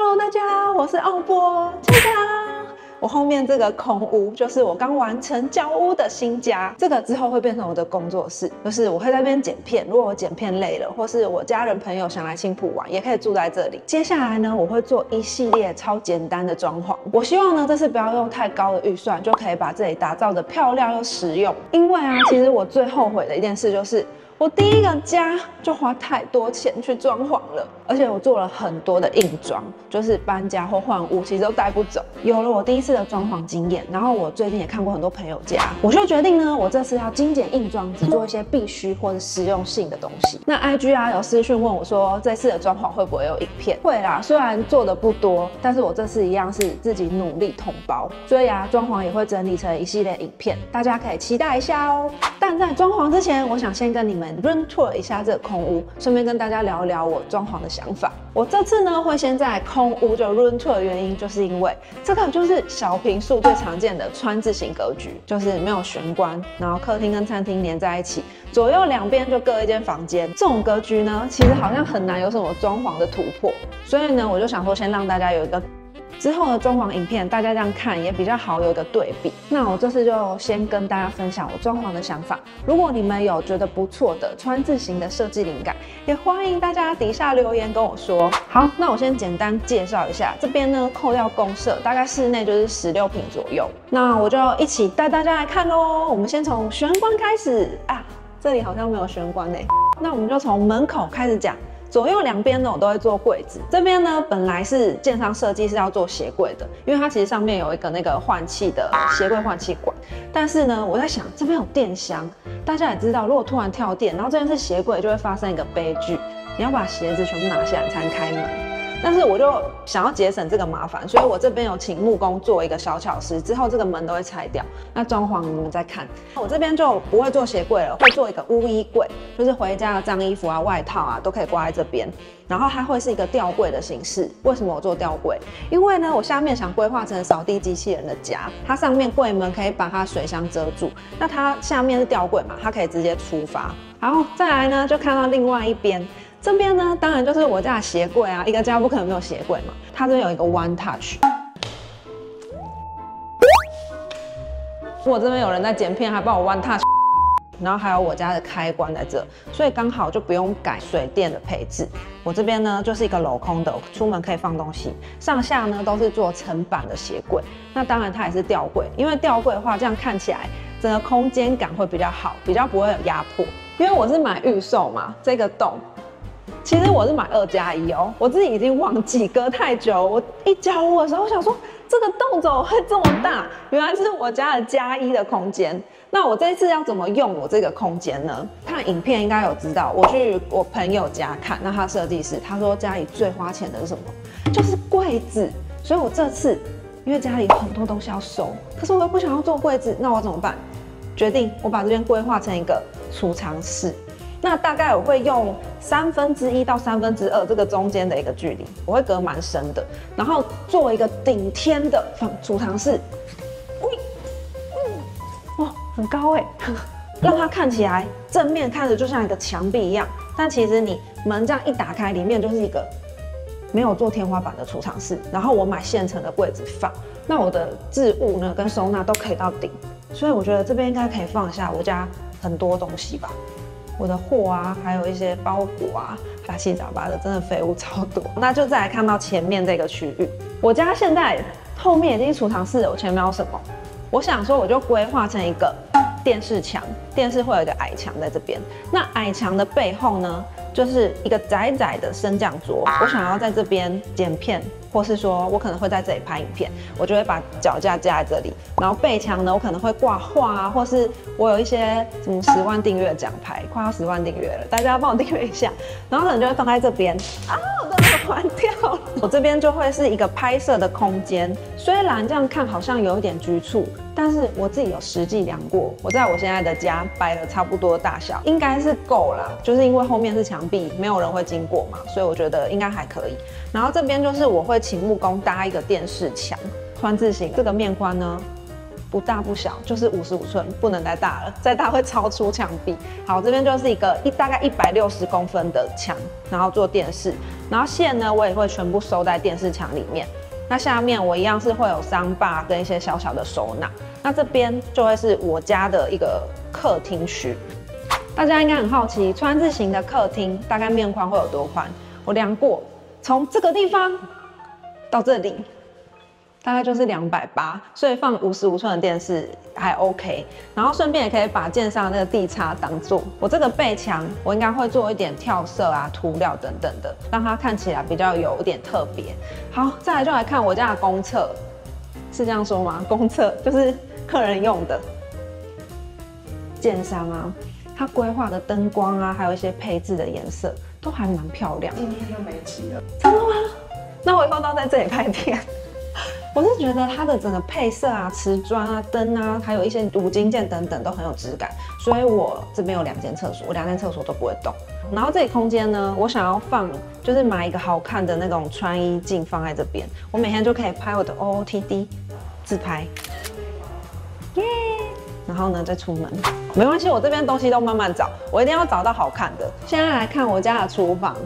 Hello， 大家好，我是奥波，加油！我后面这个空屋就是我刚完成交屋的新家，这个之后会变成我的工作室，就是我会在这边剪片。如果我剪片累了，或是我家人朋友想来青浦玩，也可以住在这里。接下来呢，我会做一系列超简单的装潢。我希望呢，这次不要用太高的预算，就可以把这里打造的漂亮又实用。因为啊，其实我最后悔的一件事就是，我第一个家就花太多钱去装潢了，而且我做了很多的硬装，就是搬家或换屋，其实都带不走。有了我第一次的装潢经验，然后我最近也看过很多朋友家，我就决定呢，我这次要精简硬装，只做一些必须或者实用性的东西。那 IG 啊有私讯问我说，这次的装潢会不会有影片？会啦，虽然做的不多，但是我这次一样是自己努力统包，所以啊，装潢也会整理成一系列影片，大家可以期待一下哦。但在装潢之前，我想先跟你们run tour 一下这个空屋，顺便跟大家聊一聊我装潢的想法。我这次呢会先在空屋就run tour的原因，就是因为这个就是小坪数最常见的川字型格局，就是没有玄关，然后客厅跟餐厅连在一起，左右两边就各一间房间。这种格局呢，其实好像很难有什么装潢的突破，所以呢，我就想说先让大家有一个之后的装潢影片，大家这样看也比较好有一个对比。那我这次就先跟大家分享我装潢的想法。如果你们有觉得不错的川字型的设计灵感，也欢迎大家底下留言跟我说。好，那我先简单介绍一下，这边呢扣掉公设，大概室内就是16坪左右。那我就一起带大家来看咯。我们先从玄关开始啊，这里好像没有玄关欸。那我们就从门口开始讲。左右两边呢，我都会做柜子。这边呢，本来是建商设计是要做鞋柜的，因为它其实上面有一个那个换气的鞋柜换气管。但是呢，我在想这边有电箱，大家也知道，如果突然跳电，然后这边是鞋柜，就会发生一个悲剧，你要把鞋子全部拿下来才能开门。但是我就想要节省这个麻烦，所以我这边有请木工做一个小巧思，之后这个门都会拆掉。那装潢你们再看。我这边就不会做鞋柜了，会做一个污衣柜，就是回家的脏衣服啊、外套啊都可以挂在这边。然后它会是一个吊柜的形式。为什么我做吊柜？因为呢，我下面想规划成扫地机器人的家，它上面柜门可以把它水箱遮住，那它下面是吊柜嘛，它可以直接出发。然后再来呢，就看到另外一边。这边呢，当然就是我家的鞋柜啊，一个家不可能没有鞋柜嘛。它这边有一个 One Touch， 我这边有人在剪片，还帮我 One Touch， 然后还有我家的开关在这，所以刚好就不用改水电的配置。我这边呢就是一个镂空的，出门可以放东西，上下呢都是做层板的鞋柜。那当然它也是吊柜，因为吊柜的话，这样看起来整个空间感会比较好，比较不会有压迫。因为我是买预售嘛，这个洞。其实我是买2+1哦，我自己已经忘记隔太久。我一交屋的时候，我想说这个洞怎么会这么大？原来是我家的+1的空间。那我这次要怎么用我这个空间呢？看影片应该有知道，我去我朋友家看，那他设计师他说家里最花钱的是什么？就是柜子。所以我这次因为家里有很多东西要收，可是我又不想要做柜子，那我怎么办？决定我把这边规划成一个储藏室。那大概我会用1/3到2/3这个中间的一个距离，我会隔蛮深的，然后做一个顶天的储藏室，哇，很高欸，让它看起来正面看着就像一个墙壁一样，但其实你门这样一打开，里面就是一个没有做天花板的储藏室，然后我买现成的柜子放，那我的置物呢跟收纳都可以到顶，所以我觉得这边应该可以放下我家很多东西吧。我的货啊，还有一些包裹啊，杂七杂八的，真的废物超多。那就再来看到前面这个区域，我家现在后面已经储藏室了，我前面有什么？我想说我就规划成一个电视墙，电视会有一个矮墙在这边。那矮墙的背后呢，就是一个窄窄的升降桌。我想要在这边剪片，或是说我可能会在这里拍影片，我就会把脚架架在这里。然后背墙呢，我可能会挂画啊，或是我有一些什么10万订阅奖牌，快要10万订阅了，大家帮我订阅一下。然后可能就会放在这边啊，我都要关掉了。我这边就会是一个拍摄的空间，虽然这样看好像有一点局促，但是我自己有实际量过，我在我现在的家摆了差不多大小，应该是够啦。就是因为后面是墙壁，没有人会经过嘛，所以我觉得应该还可以。然后这边就是我会请木工搭一个电视墙，川字形，这个面宽呢不大不小，就是55寸，不能再大了，再大会超出墙壁。好，这边就是一个大概160公分的墙，然后做电视，然后线呢我也会全部收在电视墙里面。那下面我一样是会有商霸跟一些小小的收纳。那这边就会是我家的一个客厅区。大家应该很好奇，川字形的客厅大概面宽会有多宽？我量过，从这个地方到这里，大概就是280，所以放55寸的电视还 OK。然后顺便也可以把键上那个地插当做我这个背墙，我应该会做一点跳色啊、涂料等等的，让它看起来比较有点特别。好，再来就来看我家的公厕，是这样说吗？公厕就是客人用的。建商啊，它规划的灯光啊，还有一些配置的颜色都还蛮漂亮。今天就没起了，真的吗？那我以后都在这里开店。我是觉得它的整个配色啊、瓷砖啊、灯啊，还有一些五金件等等都很有质感，所以我这边有2间厕所，我2间厕所都不会动。然后这里空间呢，我想要放就是买一个好看的那种穿衣镜放在这边，我每天就可以拍我的 OOTD 自拍，耶！然后呢再出门，没关系，我这边东西都慢慢找，我一定要找到好看的。现在来看我家的厨房，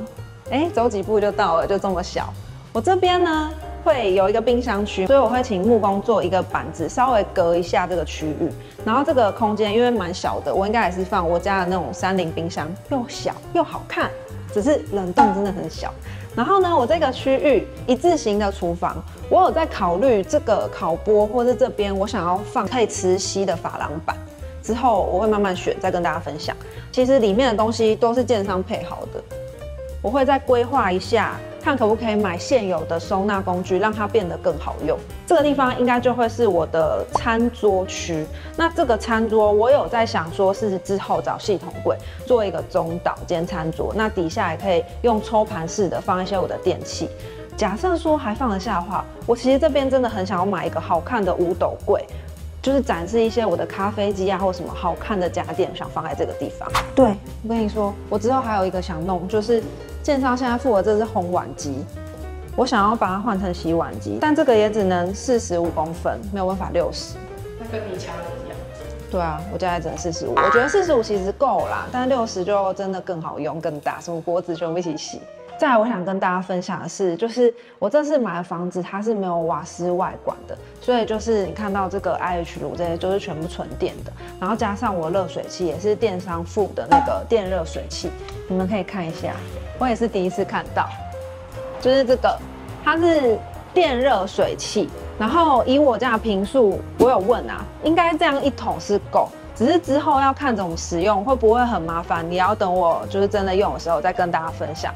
走几步就到了，就这么小。我这边呢会有一个冰箱区，所以我会请木工做一个板子，稍微隔一下这个区域。然后这个空间因为蛮小的，我应该也是放我家的那种30冰箱，又小又好看，只是冷冻真的很小。然后呢，我这个区域一字形的厨房，我有在考虑这个烤锅，或是这边我想要放可以磁吸的珐琅板，之后我会慢慢选，再跟大家分享。其实里面的东西都是建商配好的，我会再规划一下，看可不可以买现有的收纳工具，让它变得更好用。这个地方应该就会是我的餐桌区。那这个餐桌，我有在想说，是之后找系统柜做一个中岛兼餐桌，那底下也可以用抽盘式的放一些我的电器。假设说还放得下的话，我其实这边真的很想要买一个好看的5斗柜。就是展示一些我的咖啡机啊，或什么好看的家电，想放在这个地方。对，我跟你说，我之后还有一个想弄，就是建商现在付的这是烘碗机，我想要把它换成洗碗机，但这个也只能45公分，没有办法60。那跟你家的一样。对啊，我家也只能45，我觉得45其实够啦，但60就真的更好用、更大，什么锅子全部一起洗。再来，我想跟大家分享的是，就是我这次买的房子它是没有瓦斯外管的，所以就是你看到这个 IH 炉这些就是全部纯电的，然后加上我的热水器也是电商附的那个电热水器，你们可以看一下，我也是第一次看到，就是这个它是电热水器，然后以我家的坪数，我有问啊，应该这样1桶是够。只是之后要看怎么使用，会不会很麻烦？你要等我就是真的用的时候再跟大家分享。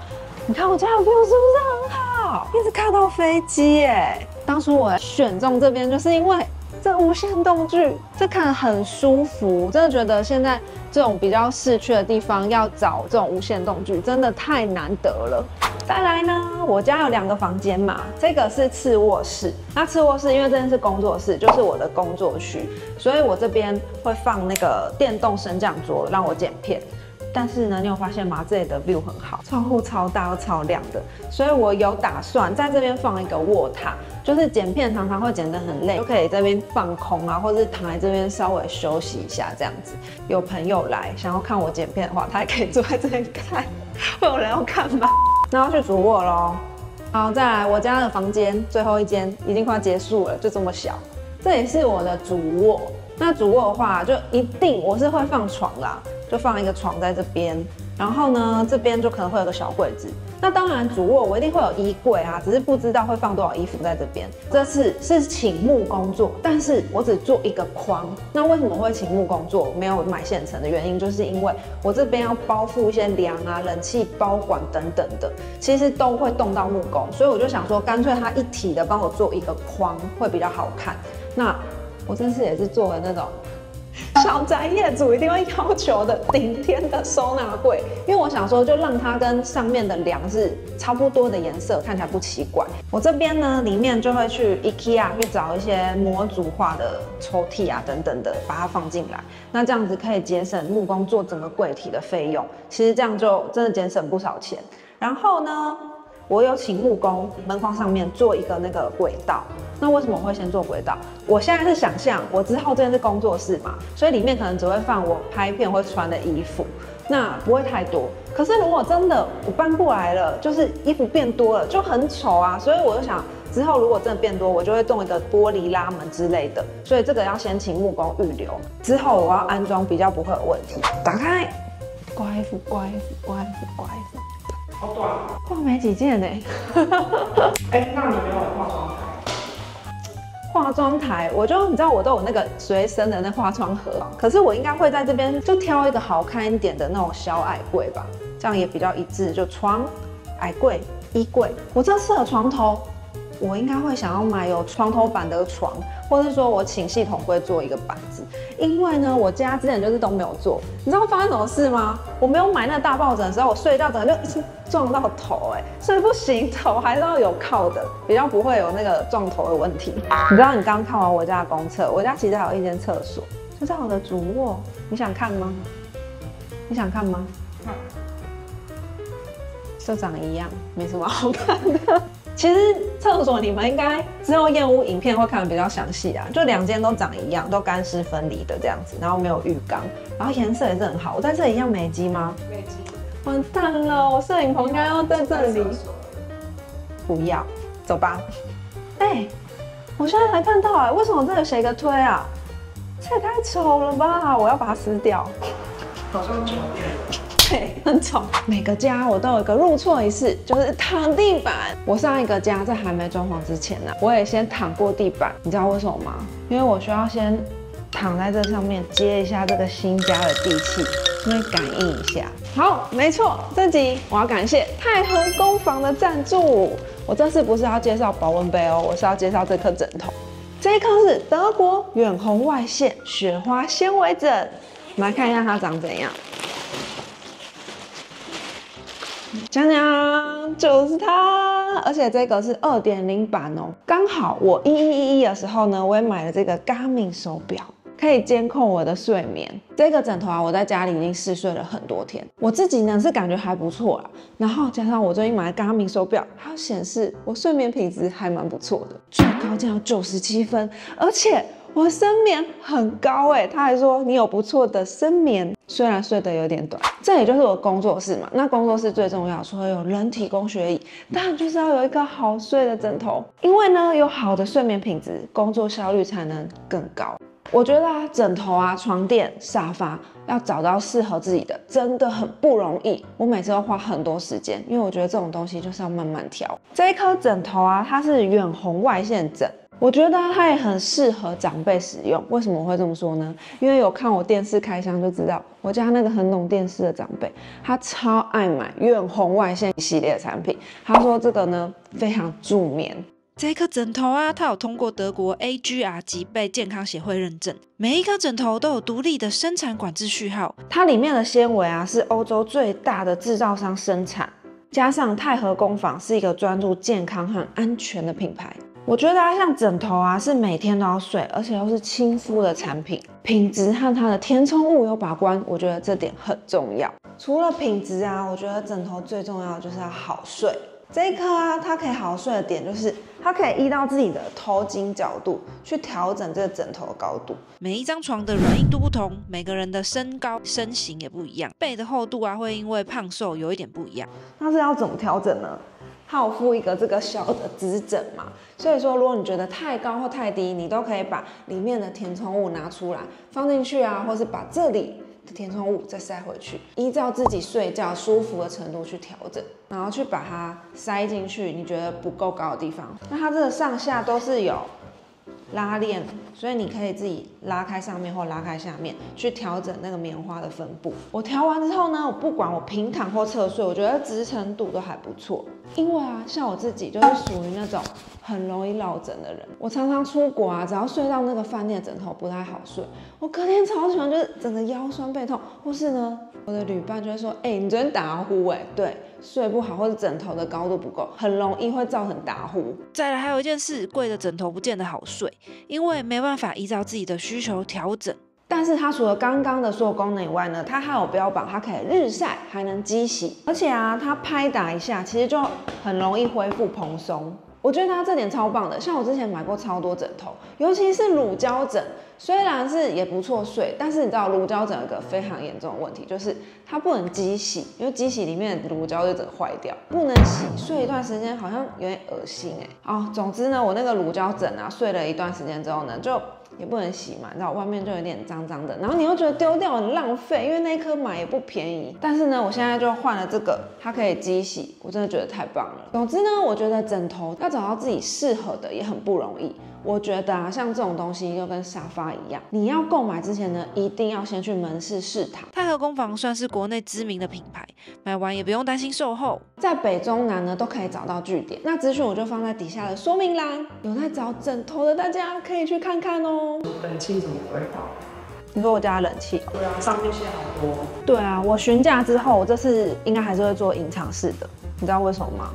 你看我家的 view 是不是很好？一直看到飞机耶！当初我选中这边，就是因为这无线动距，这看很舒服。真的觉得现在这种比较市区的地方，要找这种无线动距，真的太难得了。再来呢，我家有2个房间嘛，这个是次卧室。那次卧室因为这边是工作室，就是我的工作区，所以我这边会放那个电动升降桌，让我剪片。但是呢，你有发现吗？这里的 view 很好，窗户超大又超亮的，所以我有打算在这边放一个卧榻，就是剪片常常会剪得很累，就可以这边放空啊，或者是躺在这边稍微休息一下这样子。有朋友来想要看我剪片的话，他也可以坐在这边看。会有人要看吗？那要去主卧咯。好，再来我家的房间，最后一间已经快结束了，就这么小。这也是我的主卧。那主卧的话，就一定我是会放床啦，就放一个床在这边，然后呢，这边就可能会有个小柜子。那当然，主卧我一定会有衣柜啊，只是不知道会放多少衣服在这边。这次是请木工做，但是我只做一个框。那为什么会请木工做，没有买现成的原因，就是因为我这边要包覆一些梁啊、冷气包管等等的，其实都会动到木工，所以我就想说，干脆它一体的帮我做一个框，会比较好看。那我这次也是做了那种小宅业主一定会要求的顶天的收纳柜，因为我想说，就让它跟上面的梁是差不多的颜色，看起来不奇怪。我这边呢，里面就会去 IKEA 去找一些模组化的抽屉啊等等的，把它放进来。那这样子可以节省木工做整个柜体的费用，其实这样就真的节省不少钱。然后呢，我有请木工门框上面做一个那个轨道，那为什么我会先做轨道？我现在是想象，我之后这边是工作室嘛，所以里面可能只会放我拍片会穿的衣服，那不会太多。可是如果真的我搬过来了，就是衣服变多了，就很丑啊。所以我就想，之后如果真的变多，我就会动一个玻璃拉门之类的。所以这个要先请木工预留，之后我要安装比较不会有问题。打开，挂衣服，挂衣服，挂衣服，挂衣服。好短哦。挂没几件呢。哎，那你没有化妆台？化妆台，我就你知道我都有那个随身的那化妆盒，可是我应该会在这边就挑一个好看一点的那种小矮柜吧，这样也比较一致。就床、矮柜、衣柜，我这次的床头，我应该会想要买有床头板的床，或者说我请系统柜做一个板子，因为呢我家之前就是都没有做，你知道发生什么事吗？我没有买那个大抱枕的时候，我睡到整个就撞到头，所以不行，头还是要有靠的，比较不会有那个撞头的问题。你知道你刚看完我家的公厕，我家其实还有一间厕所，就在我的主卧，你想看吗？你想看吗？就长一样，没什么好看的。其实厕所你们应该之后验屋影片会看得比较详细啊，就两间都长一样，都干湿分离的这样子，然后没有浴缸，然后颜色也是很好。我在这里一样美肌吗？美肌。完蛋了，我摄影棚应该要在这里。不要，走吧。我现在才看到为什么这个写个推啊？这也太丑了吧！我要把它撕掉。好像酒店。对，很丑。每个家我都有一个入错仪式，就是躺地板。我上一个家在还没装潢之前呢，我也先躺过地板。你知道为什么吗？因为我需要先躺在这上面接一下这个新家的地气，因为感应一下。好，没错，这集我要感谢太和工坊的赞助。我这次不是要介绍保温杯哦，我是要介绍这颗枕头。这一颗是德国远红外线雪花纤维枕，我们来看一下它长怎样。讲讲就是它，而且这个是2.0版哦。刚好我1111的时候呢，我也买了这个 Garmin 手表，可以监控我的睡眠。这个枕头啊，我在家里已经试睡了很多天，我自己呢是感觉还不错啦。然后加上我最近买的 Garmin 手表，它显示我睡眠品质还蛮不错的，最高竟有97分，而且我深眠很高他还说你有不错的深眠，虽然睡得有点短。这也就是我工作室嘛，那工作室最重要，除了有人体工学椅，当然就是要有一个好睡的枕头，因为呢有好的睡眠品质，工作效率才能更高。我觉得枕头床垫、沙发要找到适合自己的，真的很不容易。我每次都花很多时间，因为我觉得这种东西就是要慢慢挑。这一颗枕头它是远红外线枕。我觉得它也很适合长辈使用。为什么我会这么说呢？因为有看我电视开箱就知道，我家那个很懂电视的长辈，他超爱买远红外线系列的产品。他说这个呢非常助眠。这颗枕头它有通过德国 AGR 脊背健康协会认证，每一颗枕头都有独立的生产管制序号。它里面的纤维是欧洲最大的制造商生产，加上太和工坊是一个专注健康和安全的品牌。我觉得像枕头是每天都要睡，而且又是亲肤的产品，品质和它的填充物有把关，我觉得这点很重要。除了品质我觉得枕头最重要的就是要好睡。这一颗它可以好睡的点就是它可以依照自己的头颈角度去调整这个枕头的高度。每一张床的软硬度不同，每个人的身高身形也不一样，被的厚度会因为胖瘦有一点不一样。那是要怎么调整呢？它有附一个这个小的指枕嘛，所以说如果你觉得太高或太低，你都可以把里面的填充物拿出来放进去或是把这里的填充物再塞回去，依照自己睡觉舒服的程度去调整，然后去把它塞进去你觉得不够高的地方。那它这个上下都是有拉链，所以你可以自己拉开上面或拉开下面去调整那个棉花的分布。我调完之后呢，我不管我平躺或侧睡，我觉得支撑度都还不错。因为像我自己就是属于那种很容易落枕的人，我常常出国只要睡到那个饭店的枕头不太好睡，我隔天超喜欢就是整个腰酸背痛，或是呢我的旅伴就会说，你昨天打呼对，睡不好或者枕头的高度不够，很容易会造成打呼。再来还有一件事，贵的枕头不见得好睡，因为没办法依照自己的需求调整。但是它除了刚刚的所有功能以外呢，它还有标榜它可以日晒，还能机洗，而且它拍打一下，其实就很容易恢复蓬松。我觉得它这点超棒的。像我之前买过超多枕头，尤其是乳胶枕，虽然是也不错睡，但是你知道乳胶枕有一个非常严重的问题，就是它不能机洗，因为机洗里面的乳胶就整个坏掉，不能洗，睡一段时间好像有点恶心总之呢，我那个乳胶枕啊，睡了一段时间之后呢，就也不能洗嘛，你知道外面就有点脏脏的，然后你又觉得丢掉很浪费，因为那一颗买也不便宜。但是呢，我现在就换了这个，它可以机洗，我真的觉得太棒了。总之呢，我觉得枕头要找到自己适合的也很不容易。我觉得像这种东西就跟沙发一样，你要购买之前呢，一定要先去门市试躺。泰和工坊算是国内知名的品牌，买完也不用担心售后，在北中南呢都可以找到据点。那资讯我就放在底下的说明栏，有在找枕头的大家可以去看看哦。冷气怎么规划？你说我家的冷气？对啊，上面线好多。对啊，我询价之后，我这次应该还是会做隐藏式的，你知道为什么吗？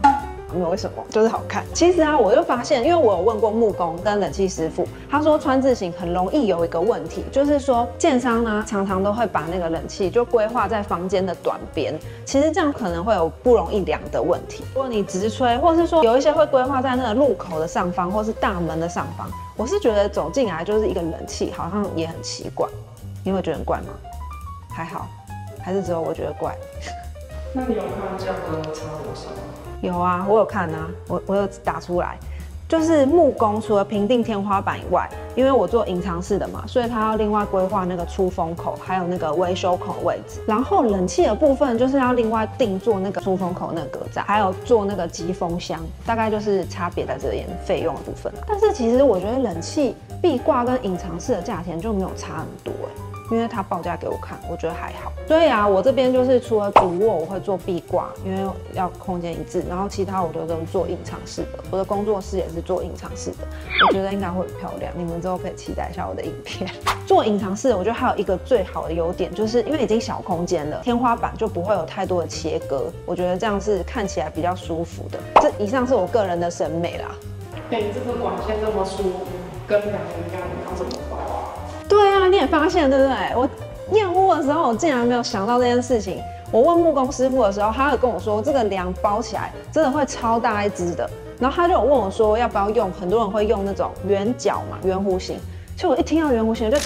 没有为什么，就是好看。其实啊，我就发现，因为我有问过木工跟冷气师傅，他说川字型很容易有一个问题，就是说建商呢常常都会把那个冷气就规划在房间的短边，其实这样可能会有不容易量的问题。如果你直吹，或是说有一些会规划在那个入口的上方，或是大门的上方，我是觉得走进来就是一个冷气，好像也很奇怪。你会觉得很怪吗？还好，还是只有我觉得怪。那你有看价格差多少吗？有啊，我有看啊，我有打出来，就是木工除了平定天花板以外，因为我做隐藏式的嘛，所以它要另外规划那个出风口，还有那个维修口位置。然后冷气的部分就是要另外定做那个出风口那个格栅，还有做那个集风箱，大概就是差别在这边费用的部分。但是其实我觉得冷气壁挂跟隐藏式的价钱就没有差很多因为他报价给我看，我觉得还好。所以啊，我这边就是除了主卧我会做壁挂，因为要空间一致，然后其他我都做隐藏式的。我的工作室也是做隐藏式的，我觉得应该会很漂亮。你们之后可以期待一下我的影片。做隐藏式，我觉得还有一个最好的优点，就是因为已经小空间了，天花板就不会有太多的切割，我觉得这样是看起来比较舒服的。这以上是我个人的审美啦。你这个管线这么粗，跟两个一样，你要怎么包啊？对啊，你也发现对不对？我验屋的时候，我竟然没有想到这件事情。我问木工师傅的时候，他有跟我说，这个梁包起来真的会超大一只的。然后他就有问我说，要不要用？很多人会用那种圆角嘛，圆弧形。所以我一听到圆弧形，我就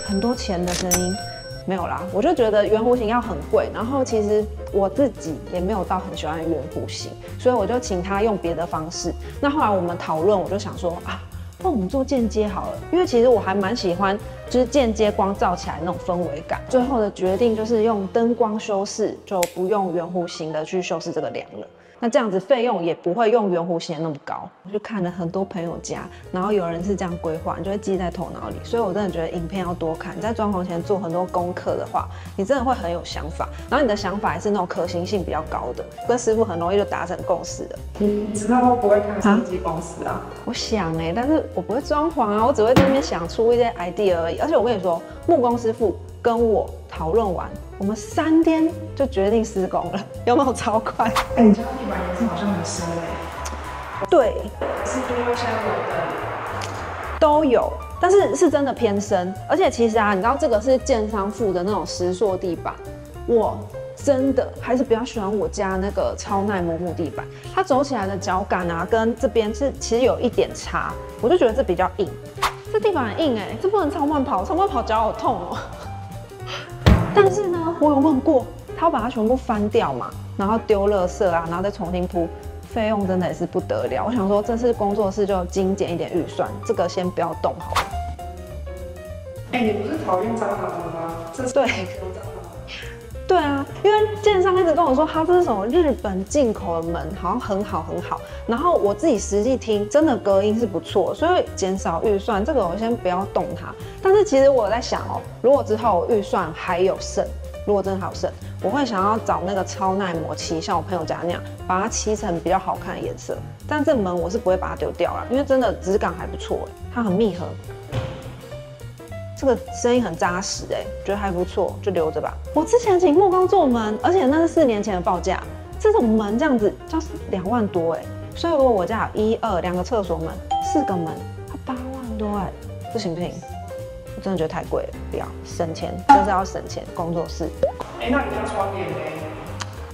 很多钱的声音。没有啦，我就觉得圆弧形要很贵，然后其实我自己也没有到很喜欢圆弧形，所以我就请他用别的方式。那后来我们讨论，我就想说啊。那我们做间接好了，因为其实我还蛮喜欢，就是间接光照起来那种氛围感。最后的决定就是用灯光修饰，就不用圆弧形的去修饰这个梁了。那这样子费用也不会用圆弧形的那么高。我就看了很多朋友家，然后有人是这样规划，你就会记在头脑里。所以我真的觉得影片要多看，你在装潢前做很多功课的话，你真的会很有想法。然后你的想法也是那种可行性比较高的，跟师傅很容易就达成共识的。你知道会不会看设计公司啊？我想但是我不会装潢啊，我只会在那边想出一些 idea 而已。而且我跟你说，木工师傅跟我讨论完，我们3天就决定施工了，有没有超快？你家地板颜色好像很深对，是因为现在有灯。都有，但是是真的偏深。而且其实啊，你知道这个是建商附的那种石塑地板，我真的还是比较喜欢我家那个超耐磨木地板，它走起来的脚感啊，跟这边是其实有一点差，我就觉得这比较硬。这地板很硬这不能超慢跑，超慢跑脚好痛哦。但是呢，我有问过，他要把它全部翻掉嘛，然后丢垃圾啊，然后再重新铺，费用真的也是不得了。我想说，这次工作室就精简一点预算，这个先不要动好了。你不是讨厌蟑螂的吗？这是对。有蟑螂。对啊，因为建商一直跟我说，它这是什么日本进口的门，好像很好很好。然后我自己实际听，真的隔音是不错，所以减少预算，这个我先不要动它。但是其实我在想如果之后我预算还有剩，如果真的还有剩，我会想要找那个超耐磨漆，像我朋友家那样，把它漆成比较好看的颜色。但这门我是不会把它丢掉啦，因为真的质感还不错它很密合。这个声音很扎实觉得还不错，就留着吧。我之前请木工做门，而且那是4年前的报价，这种门这样子就是2万多所以如果我家有1、2、2个厕所门，4个门，它8万多不行不行，我真的觉得太贵了，不要省钱，真是要省钱。工作室，那你家窗帘呢？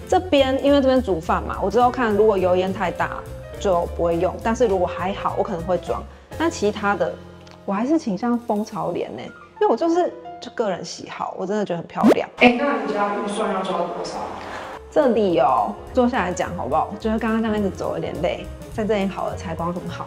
这边因为这边煮饭嘛，我之后看如果油烟太大，就不会用，但是如果还好，我可能会装。那其他的，我还是倾向蜂巢莲呢，因为我就个人喜好，我真的觉得很漂亮。那你家预算要抓多少？这里哦，坐下来讲好不好？我觉得刚刚这样一直走有点累，在这里好了，采光很好。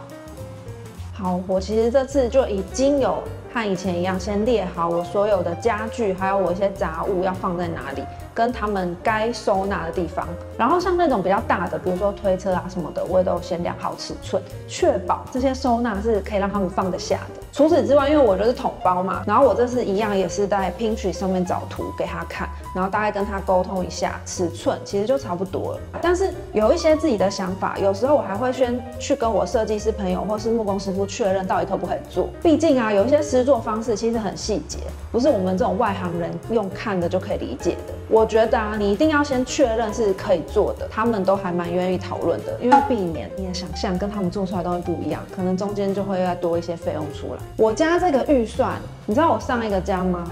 好，我其实这次就已经有和以前一样，先列好我所有的家具，还有我一些杂物要放在哪里，跟他们该收纳的地方。然后像那种比较大的，比如说推车啊什么的，我也都先量好尺寸，确保这些收纳是可以让他们放得下的。除此之外，因为我就是统包嘛，然后我这次一样也是在 Pinterest 上面找图给他看，然后大概跟他沟通一下尺寸，其实就差不多了。但是有一些自己的想法，有时候我还会先去跟我设计师朋友或是木工师傅确认到底可不可以做。毕竟啊，有一些施作方式其实很细节，不是我们这种外行人用看的就可以理解的。我觉得啊，你一定要先确认是可以做的，他们都还蛮愿意讨论的，因为避免你的想象跟他们做出来的东西不一样，可能中间就会再多一些费用出来。我家这个预算，你知道我上一个家吗？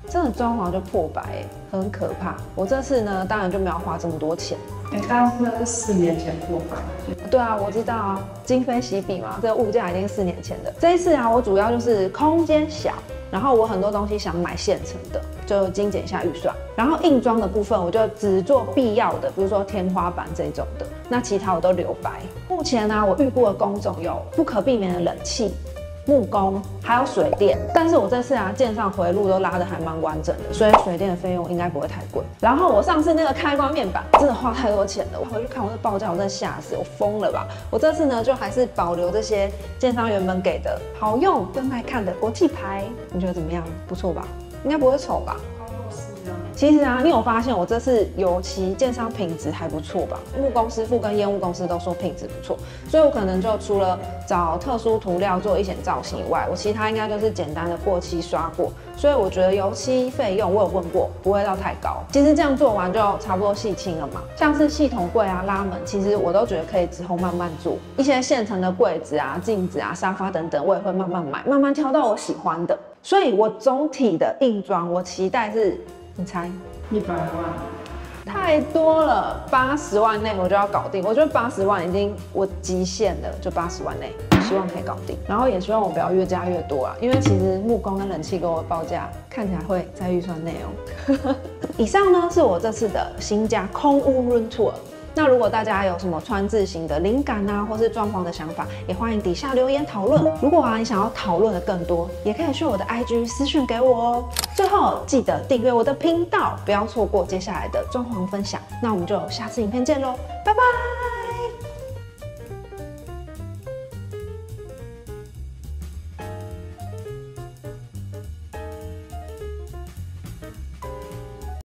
真的装潢就破百，很可怕。我这次呢，当然就没有花这么多钱。但是那是4年前破百。对啊，我知道啊，今非昔比嘛，这个物价已经4年前的。这一次啊，我主要就是空间小，然后我很多东西想买现成的，就精简一下预算。然后硬装的部分，我就只做必要的，比如说天花板这种的，那其他我都留白。目前呢，我预估的工种有不可避免的冷气、木工还有水电，但是我这次啊建商回路都拉得还蛮完整的，所以水电的费用应该不会太贵。然后我上次那个开关面板真的花太多钱了，我回去看我的报价，我真的吓死，我疯了吧！我这次呢就还是保留这些建商原本给的好用又耐看的国际牌，你觉得怎么样？不错吧？应该不会丑吧？其实啊，你有发现我这次油漆建商品质还不错吧？木工师傅跟烟雾公司都说品质不错，所以我可能就除了找特殊涂料做一些造型以外，我其他应该都是简单的过漆刷过，所以我觉得油漆费用我有问过，不会到太高。其实这样做完就差不多细清了嘛，像是系统柜啊、拉门，其实我都觉得可以之后慢慢做。一些现成的柜子啊、镜子啊、沙发等等，我也会慢慢买，慢慢挑到我喜欢的。所以我总体的硬装，我期待是。你猜100万？太多了，80万内我就要搞定。我觉得80万已经我极限了，就80万内，希望可以搞定。然后也希望我不要越加越多啊，因为其实木工跟冷气给我的报价看起来会在预算内哦。以上呢是我这次的新家空屋 room tour。那如果大家有什么川字型的灵感啊，或是装潢的想法，也欢迎底下留言讨论。如果你想要讨论的更多，也可以去我的 IG 私讯给我哦。最后记得订阅我的频道，不要错过接下来的装潢分享。那我们就下次影片见喽，拜拜。